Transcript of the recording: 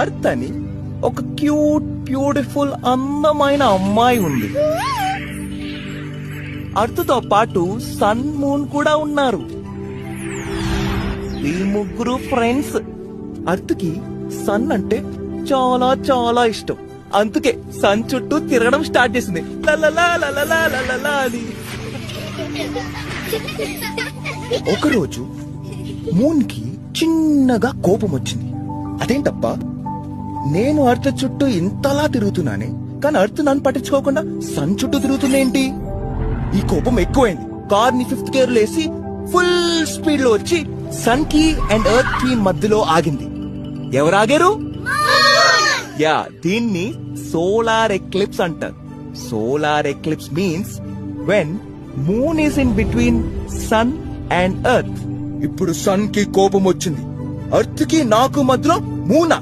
Earth అని ఒక cute beautiful అందమైన అమ్మాయి ఉంది. అర్త్ తో పాటు సన్ మూన్ కూడా ఉన్నారు. ఈ ముగ్గురు ఫ్రెండ్స్. అర్త్ కి సన్ అంటే చాలా చాలా ఇష్టం. అందుకే సన్ చుట్టూ తిరగడం స్టార్ట్ చేసింది. లలలా లలలా లలలా అని. ఒకరోజు మూన్ కి చిన్నగా కోపం వచ్చింది. అదేంటప్పా, నేను అర్త్ చుట్టూ ఇంతలా తిరుగుతున్నానే, కానీ అర్త్ నన్ను పట్టించుకోకుండా సన్ చుట్టూ తిరుగుతుందేంటి? ఈ కోపం ఎక్కువైంది. కార్ ని 5th గేర్ లేసి ఫుల్ స్పీడ్ లో వచ్చి సన్ కి అండ్ ఎర్త్ కి మధ్యలో ఆగింది. ఎవరు ఆగారు? యా, దీన్ని సోలార్ ఎక్లిప్స్ అంటారు. Solar eclipse means when moon is in between sun and earth. ఇప్పుడు సన్ కి కోపం వచ్చింది. ఎర్త్ కి నాకు మధ్యలో మూనా.